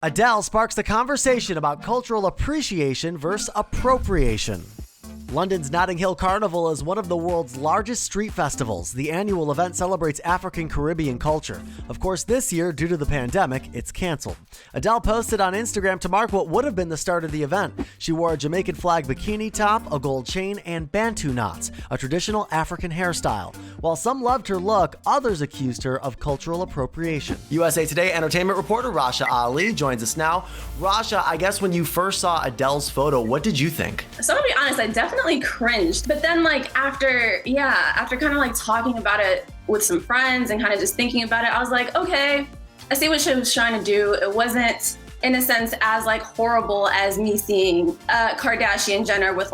Adele sparks the conversation about cultural appreciation versus appropriation. London's Notting Hill Carnival is one of the world's largest street festivals. The annual event celebrates African Caribbean culture. Of course, this year, due to the pandemic, it's canceled. Adele posted on Instagram to mark what would have been the start of the event. She wore a Jamaican flag bikini top, a gold chain, and Bantu knots, a traditional African hairstyle. While some loved her look, others accused her of cultural appropriation. USA Today entertainment reporter Rasha Ali joins us now. Rasha, I guess when you first saw Adele's photo, what did you think? So I'm gonna be honest, I definitely cringed. But then after kind of talking about it with some friends and kind of just thinking about it, I was like, okay, I see what she was trying to do. It wasn't, in a sense, as horrible as me seeing Kardashian Jenner with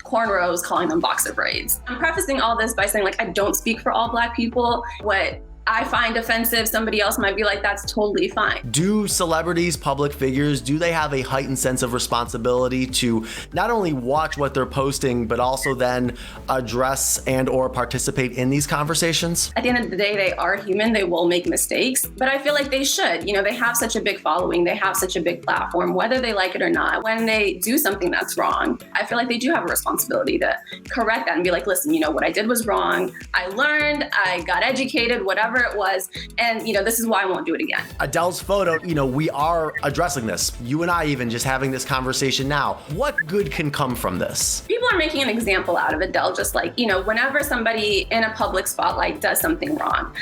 cornrows, calling them boxer braids. I'm prefacing all this by saying I don't speak for all Black people. What I find offensive, somebody else might be like, that's totally fine. Do celebrities, public figures, do they have a heightened sense of responsibility to not only watch what they're posting, but also then address and or participate in these conversations? At the end of the day, they are human. They will make mistakes, but I feel like they should. They have such a big following. They have such a big platform, whether they like it or not. When they do something that's wrong, I feel like they do have a responsibility to correct that and be like, listen, what I did was wrong. I learned, I got educated, whatever it was, and this is why I won't do it again. Adele's photo, we are addressing this. You and I even just having this conversation now. What good can come from this? People are making an example out of Adele, just whenever somebody in a public spotlight does something wrong,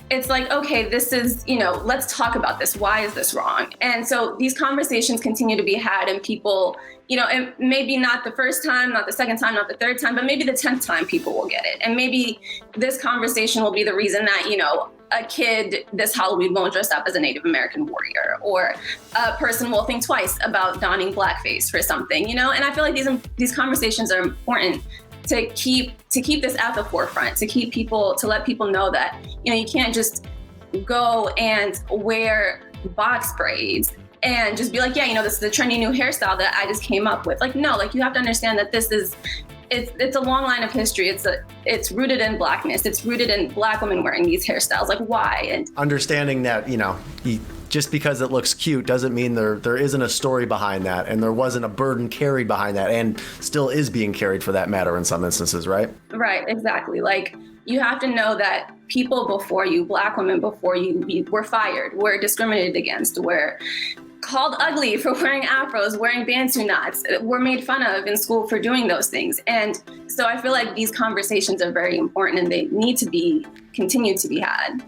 it's okay, this is, let's talk about this. Why is this wrong? And so these conversations continue to be had, and people, and maybe not the first time, not the second time, not the third time, but maybe the 10th time people will get it. And maybe this conversation will be the reason that, a kid this Halloween won't dress up as a Native American warrior, or a person will think twice about donning blackface for something, and I feel like these conversations are important to keep this at the forefront, to let people know that, you can't just go and wear box braids and just be like, yeah, this is a trendy new hairstyle that I just came up with. No, you have to understand that it's a long line of history. It's rooted in Blackness. It's rooted in Black women wearing these hairstyles. Why? And understanding that, just because it looks cute doesn't mean there isn't a story behind that, and there wasn't a burden carried behind that, and still is being carried for that matter in some instances, right? Right, exactly. You have to know that people before you, Black women before you, were fired, were discriminated against, were called ugly for wearing afros, wearing Bantu knots, were made fun of in school for doing those things. And so I feel like these conversations are very important, and they need to continue to be had.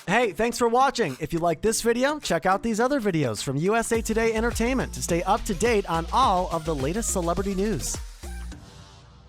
Hey, thanks for watching. If you like this video, check out these other videos from USA Today Entertainment to stay up to date on all of the latest celebrity news.